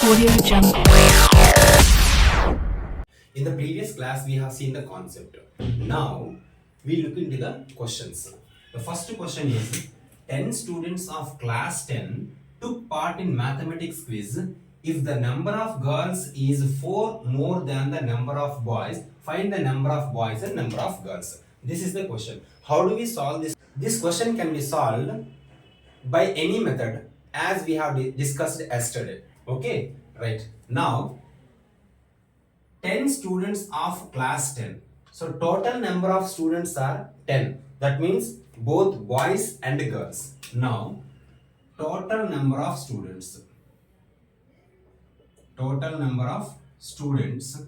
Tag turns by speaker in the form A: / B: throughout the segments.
A: Audio Jungle.
B: In the previous class, we have seen the concept. Now, we look into the questions. The first question is 10 students of class 10 took part in mathematics quiz. If the number of girls is 4 more than the number of boys, find the number of boys and number of girls. This is the question. How do we solve this? This question can be solved by any method as we have discussed yesterday. Okay, right. Now, 10 students of class 10. So total number of students are 10. That means both boys and girls. Now total number of students. Total number of students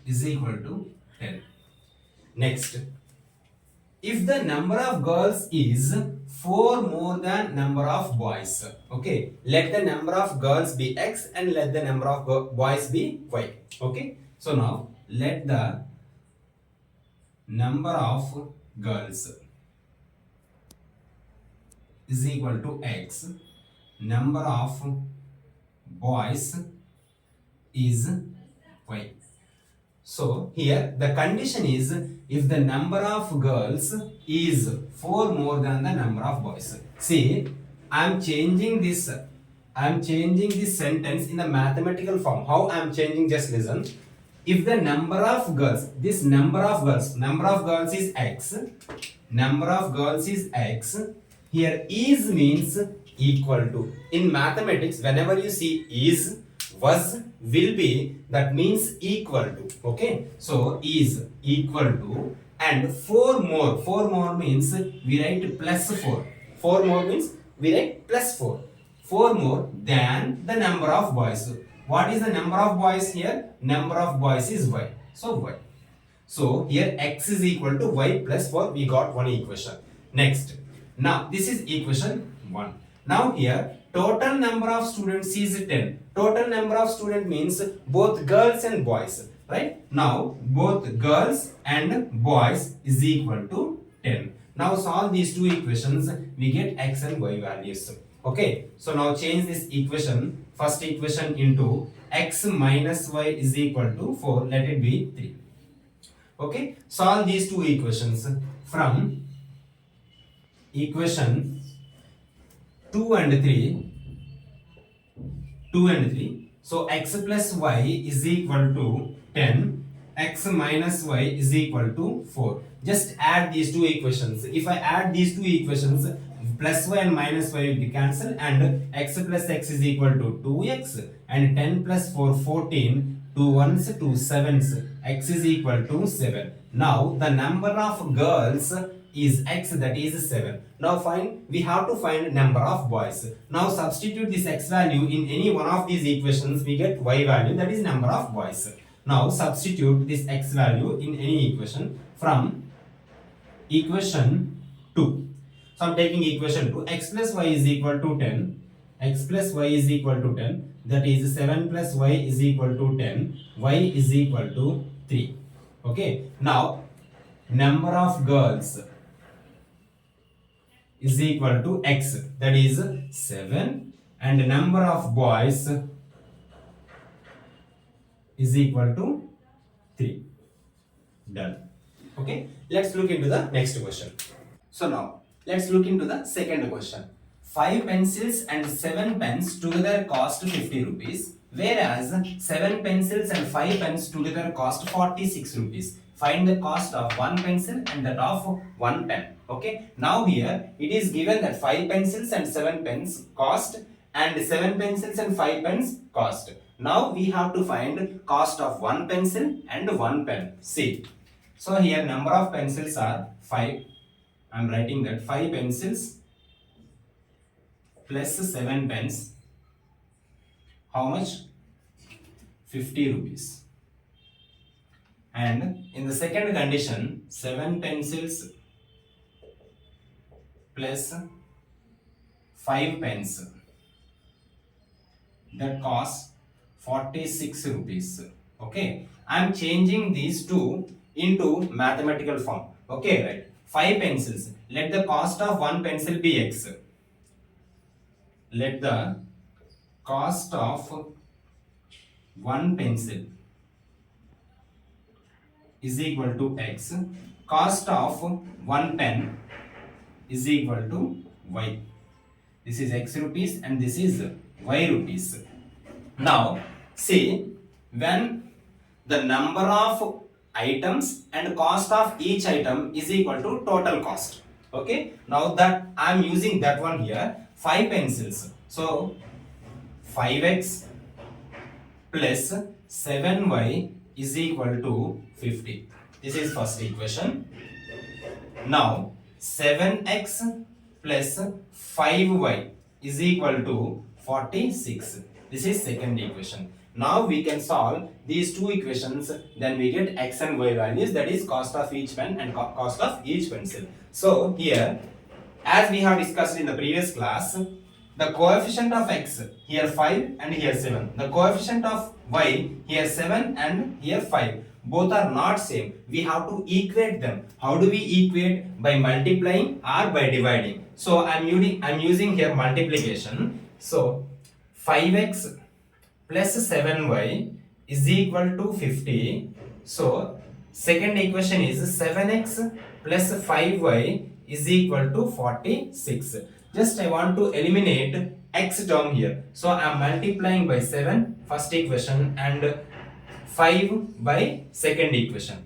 B: is equal to 10. Next, if the number of girls is 4 more than number of boys, okay, let the number of girls be x and let the number of boys be y. Okay, so now let the number of girls is equal to x, number of boys is y. So here the condition is if the number of girls is 4 more than the number of boys. See, I am changing this sentence in the mathematical form. How I am changing? Just listen. If the number of girls, this number of girls is x, number of girls is x. Here is means equal to. In mathematics, whenever you see is, was, will be, that means equal to. Okay, so is equal to, and 4 more means we write plus 4. 4 more means we write plus 4. 4 more than the number of boys. What is the number of boys here? Number of boys is y. So y. So here x is equal to y plus 4. We got one equation. Next. Now this is equation 1. Now here total number of students is 10. Total number of student means both girls and boys. Right? Now both girls and boys is equal to 10. Now solve these two equations. We get x and y values. Okay, so now change this equation, first equation into x minus y is equal to 4, let it be 3. Okay, solve these two equations from equation 2 and 3. So x plus y is equal to 10, x minus y is equal to 4. Just add these two equations. If I add these two equations, plus y and minus y will be cancelled, and x plus x is equal to 2x, and 10 plus 4 14, 2 1s 2 7s, x is equal to 7. Now the number of girls is x, that is 7. Now we have to find number of boys. Now substitute this x value in any one of these equations, we get y value, that is number of boys. Now substitute this x value in any equation from equation 2. So I am taking equation 2, x plus y is equal to 10, x plus y is equal to 10, that is 7 plus y is equal to 10, y is equal to 3. Okay, now number of girls is equal to x, that is 7, and number of boys is equal to 3. Done. Okay, let's look into the next question. So now let's look into the second question. 5 pencils and 7 pens together cost 50 rupees, whereas 7 pencils and 5 pens together cost 46 rupees. Find the cost of 1 pencil and that of 1 pen. Okay, now here it is given that 5 pencils and 7 pens cost, and 7 pencils and 5 pens cost. Now we have to find cost of 1 pencil and 1 pen. See, so here number of pencils are 5. I am writing that 5 pencils plus 7 pens. How much? 50 rupees. And in the second condition, 7 pencils plus 5 pens, that costs 46 rupees. Okay, I am changing these two into mathematical form. Okay, right. 5 pencils. Let the cost of 1 pencil be x. Let the cost of one pencil is equal to x, cost of one pen is equal to y. This is x rupees and this is y rupees. Now see, when the number of items and cost of each item is equal to total cost. Okay, now that I am using that one here, 5 pencils. So 5x plus 7y is equal to 50. This is first equation. Now 7x plus 5y is equal to 46. This is second equation. Now we can solve these two equations, then we get x and y values, that is cost of each pen and cost of each pencil. So here, as we have discussed in the previous class, the coefficient of x here 5 and here 7. The coefficient of y here 7 and here 5. Both are not same. We have to equate them. How do we equate? By multiplying or by dividing. So I'm using here multiplication. So 5x plus 7y is equal to 50. So second equation is 7x plus 5y is equal to 46. Just I want to eliminate x term here. So I am multiplying by 7 first equation and 5 by second equation.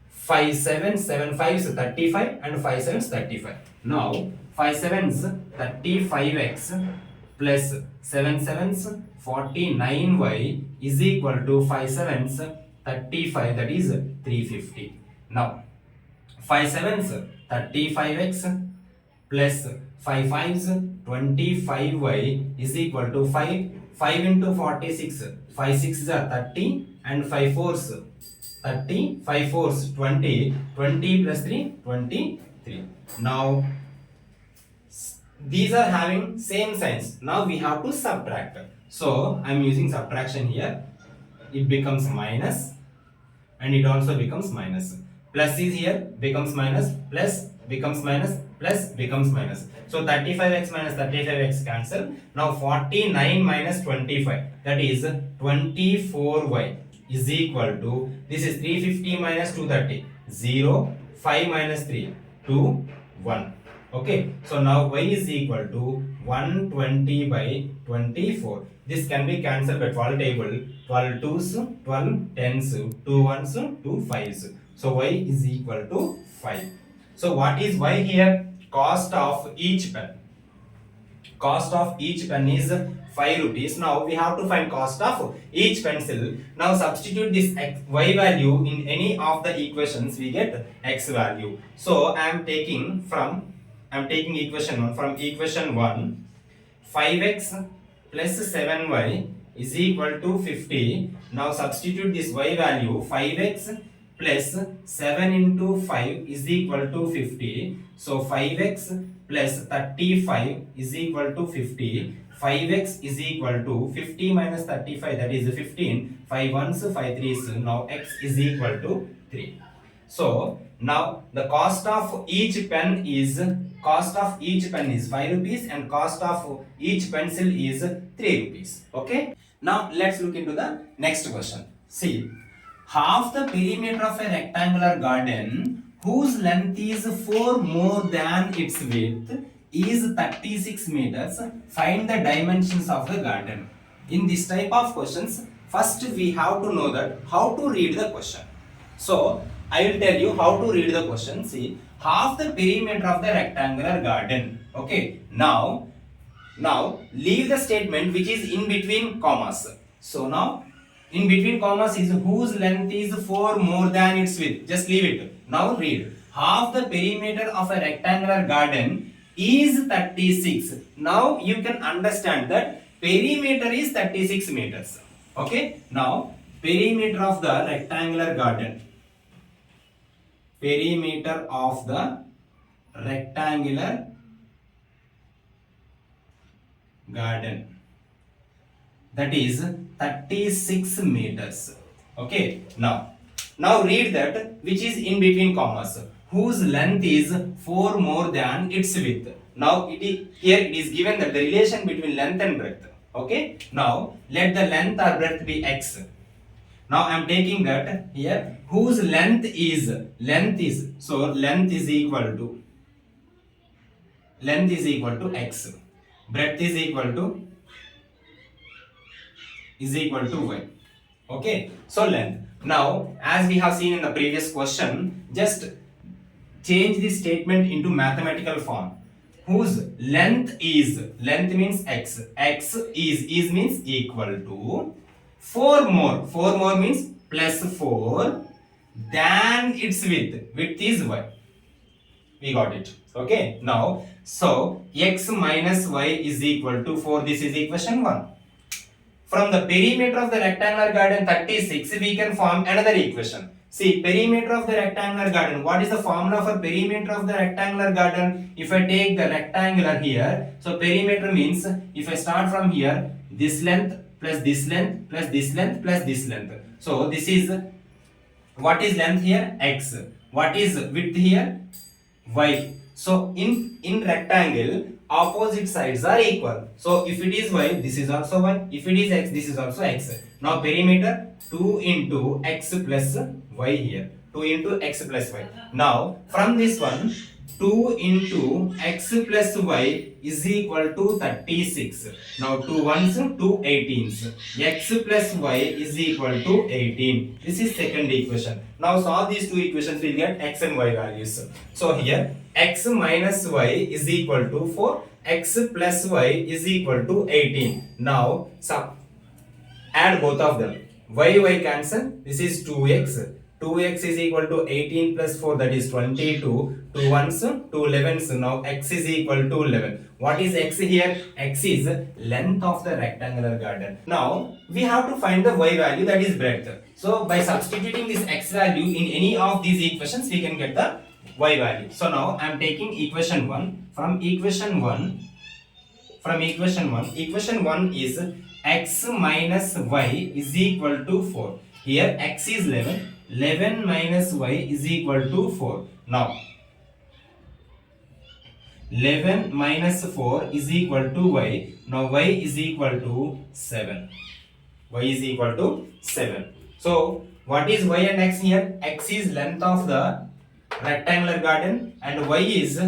B: 5 7 7 5 is 35 and 5 7 is 35. Now 5 7 is 35x plus 7 7 is 49y is equal to 5 7 is 35, that is 350. Now 5 7 is 35x plus 5 5 is 25y is equal to 5 into 46, 5 6 are 30 and 5 4s 30, 5 4s 20, 20 plus 3 23. Now these are having same signs. Now we have to subtract. So I am using subtraction here. It becomes minus and it also becomes minus. Plus is here becomes minus, plus becomes minus, plus becomes minus. So 35x minus 35x cancel. Now 49 minus 25, that is 24y is equal to, this is 350 minus 230, 0, 5 minus 3, 2, 1. Okay, so now y is equal to 120 by 24. This can be cancelled by 12 table, 12 2s, 12 10s, 2 1s, 2 5s. So y is equal to 5. So what is y here? Cost of each pen. Cost of each pen is 5 rupees. Now we have to find cost of each pencil. Now substitute this y value in any of the equations, we get x value. So I am taking equation 1. From equation 1, 5x plus 7y is equal to 50. Now substitute this y value, 5x plus 7 into 5 is equal to 50. So 5x plus 35 is equal to 50. 5x is equal to 50 minus 35, that is 15. 5 1s, 5 3s. Now x is equal to 3. So now the cost of each pen is 5 rupees and cost of each pencil is 3 rupees. Okay. Now let's look into the next question. See, half the perimeter of a rectangular garden whose length is 4 more than its width is 36 meters. Find the dimensions of the garden. In this type of questions, first we have to know that how to read the question. So I will tell you how to read the question. See, half the perimeter of the rectangular garden. Okay. Now leave the statement which is in between commas. So now in between commas is whose length is 4 more than its width. Just leave it. Now read. Half the perimeter of a rectangular garden is 36. Now you can understand that perimeter is 36 meters. Okay. Now perimeter of the rectangular garden. Perimeter of the rectangular garden, that is 36 meters. Okay. Now read that which is in between commas, whose length is 4 more than its width. Now here it is given that the relation between length and breadth. Okay, now let the length or breadth be x. Now I am taking that here whose length is so length is equal to x, breadth is equal to y. Okay, so length. Now as we have seen in the previous question, just change this statement into mathematical form. Whose length means x means equal to 4 more means plus 4 than its width is y. We got it. Okay, now so x minus y is equal to 4. This is equation 1. From the perimeter of the rectangular garden 36, we can form another equation. See, perimeter of the rectangular garden. What is the formula for perimeter of the rectangular garden? If I take the rectangular here, so perimeter means if I start from here, this length plus this length plus this length plus this length. So this is, what is length here? X. What is width here? Y. So in rectangle, opposite sides are equal. So if it is y, this is also y. If it is x, this is also x. Now perimeter 2 into x plus y here. 2 into x plus y. Now from this one, 2 into x plus y is equal to 36. Now 2 ones, 2 18s. X plus y is equal to 18. This is second equation. Now solve these two equations, we will get x and y values. So here x minus y is equal to 4. X plus y is equal to 18. Now add both of them. Y cancel. This is 2x. 2x is equal to 18 plus 4, that is 22. 2 ones, 2 11s. Now x is equal to 11. What is x here? X is length of the rectangular garden. Now we have to find the y value, that is breadth. So by substituting this x value in any of these equations, we can get the y value. So now I am taking equation 1. From equation 1 is x minus y is equal to 4. Here x is 11. 11 minus y is equal to 4. Now 11 minus 4 is equal to y. Now y is equal to 7. Y is equal to 7. So what is y and x here? X is length of the rectangular garden and y is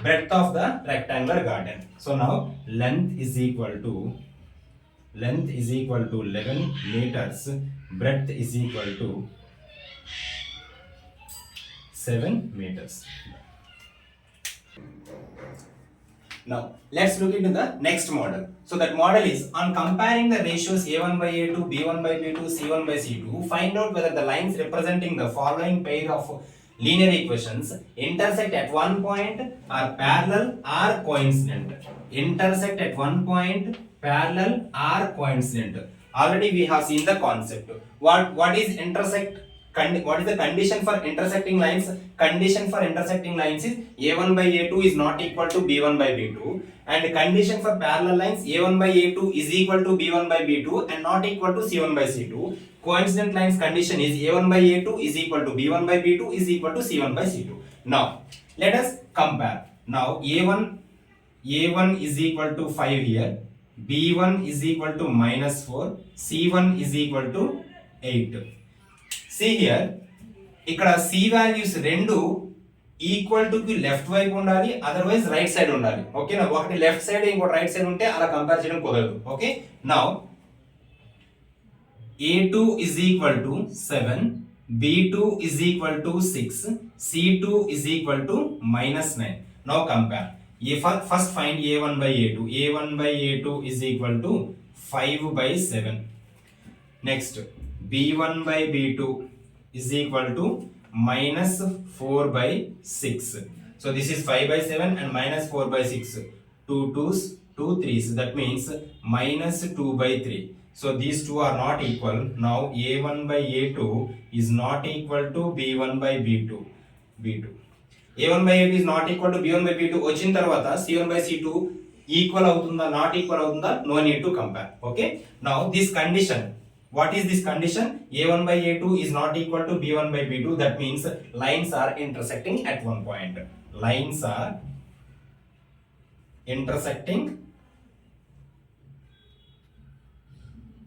B: breadth of the rectangular garden. So now length is equal to 11 meters, breadth is equal to 7 meters. Now let's look into the next model. So that model is on comparing the ratios a1 by a2, b1 by b2, c1 by c2, find out whether the lines representing the following pair of linear equations intersect at one point, are parallel, or coincident. Intersect at one point, parallel, or coincident. Already we have seen the concept. What is intersect? What is the condition for intersecting lines? Condition for intersecting lines is a1 by a2 is not equal to b1 by b2, and condition for parallel lines a1 by a2 is equal to b1 by b2 and not equal to c1 by c2. Coincident lines condition is a1 by a2 is equal to b1 by b2 is equal to c1 by c2. Now let us compare. Now a1 is equal to 5 here, b1 is equal to minus 4, c1 is equal to 8. See here, ఇక్కడ c values రెండు equal to కి left వైపు ఉండాలి, otherwise right side ఉండాలి. ఓకేనా, ఒకటి left side ఇంకోటి right side ఉంటే అలా కంపేర్ చేయడం కుదరదు. Okay, now a2 is equal to 7, b2 is equal to 6, c2 is equal to minus 9. Now compare. First find a1 by a2. a1 by a2 is equal to 5 by 7. Next, b1 by b2 is equal to minus 4 by 6. So this is 5 by 7 and minus 4 by 6. 2 2s, 2 3s. That means minus 2 by 3. So these two are not equal. Now a1 by a2 is not equal to b1 by b2. a1 by a2 is not equal to b1 by b2. వచ్చిన తర్వాత c1 by c2 equal అవుతుందా not equal అవుతుందా, no need to compare. Okay, now this condition, what is this condition? a1 by a2 is not equal to b1 by b2. That means lines are intersecting at one point. Lines are intersecting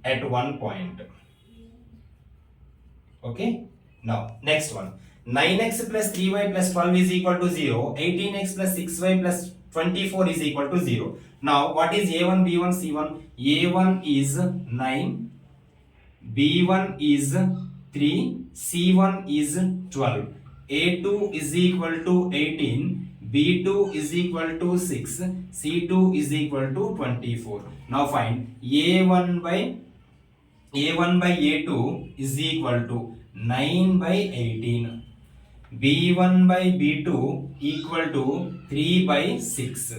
B: at one point. Okay. Now next one. 9x plus 3y plus 12 is equal to 0. 18x plus 6y plus 24 is equal to 0. Now what is a1, b1, c1? a1 is 9, b1 is 3, c1 is 12. a2 is equal to 18, b2 is equal to 6, c2 is equal to 24. Now find a1 by a2 is equal to 9 by 18. b1 by b2 equal to 3 by 6.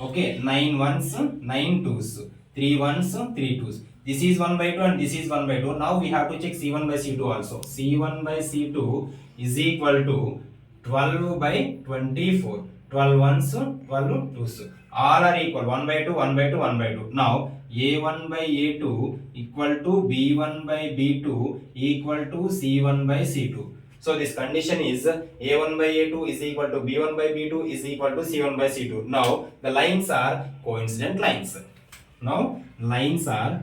B: Okay, 9 ones, 9 twos, 3 ones, 3 twos. This is 1 by 2 and this is 1 by 2. Now we have to check c1 by c2 also. c1 by c2 is equal to 12 by 24. 12 ones, 12 twos. All are equal. 1 by 2, 1 by 2, 1 by 2. Now a1 by a2 equal to b1 by b2 equal to c1 by c2. So this condition is a1 by a2 is equal to b1 by b2 is equal to c1 by c2. Now the lines are coincident lines. Now lines are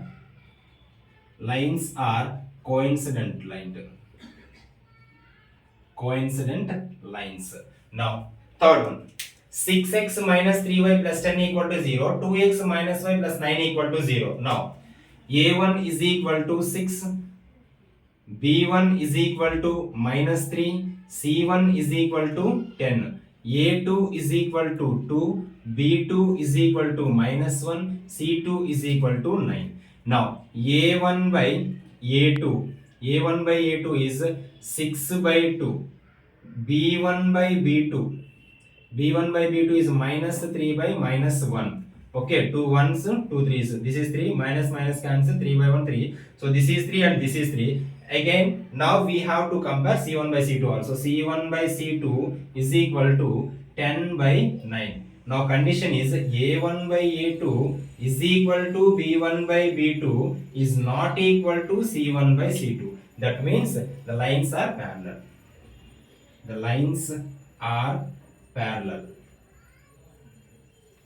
B: coincident lines. Now third one. 6x minus 3y plus 10 equal to 0. 2x minus y plus 9 equal to 0. Now a1 is equal to 6. b1 is equal to minus 3, c1 is equal to 10, a2 is equal to 2, b2 is equal to minus 1, c2 is equal to 9. Now a1 by a2 is 6 by 2, b1 by b2 is minus 3 by minus 1. Okay, 2 ones, 2 threes. This is 3, minus cancel, 3 by 1, 3. So this is 3 and this is 3. Again, now we have to compare c1 by c2 also. c1 by c2 is equal to 10 by 9. Now condition is a1 by a2 is equal to b1 by b2 is not equal to c1 by c2. That means the lines are parallel. The lines are parallel.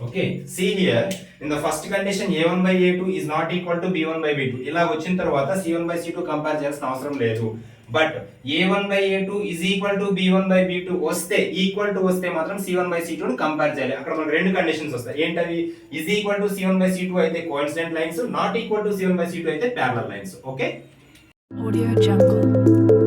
B: Okay, see here in the first condition a1 by a2 is not equal to b1 by b2. ఇలా వచ్చిన తర్వాత c1 by c2 compare చేయాల్సిన అవసరం లేదు. But a1 by a2 is equal to b1 by b2 వస్తే equal to వస్తే మాత్రం c1 by c2 ని కంపేర్ చేయాలి. అక్కడ మనకు రెండు కండిషన్స్ వస్తాయి. ఏంటవి? is equal to c1 by c2 అయితే coincident lines, not equal to c1 by c2 అయితే parallel lines. Okay,
A: Audio Jungle.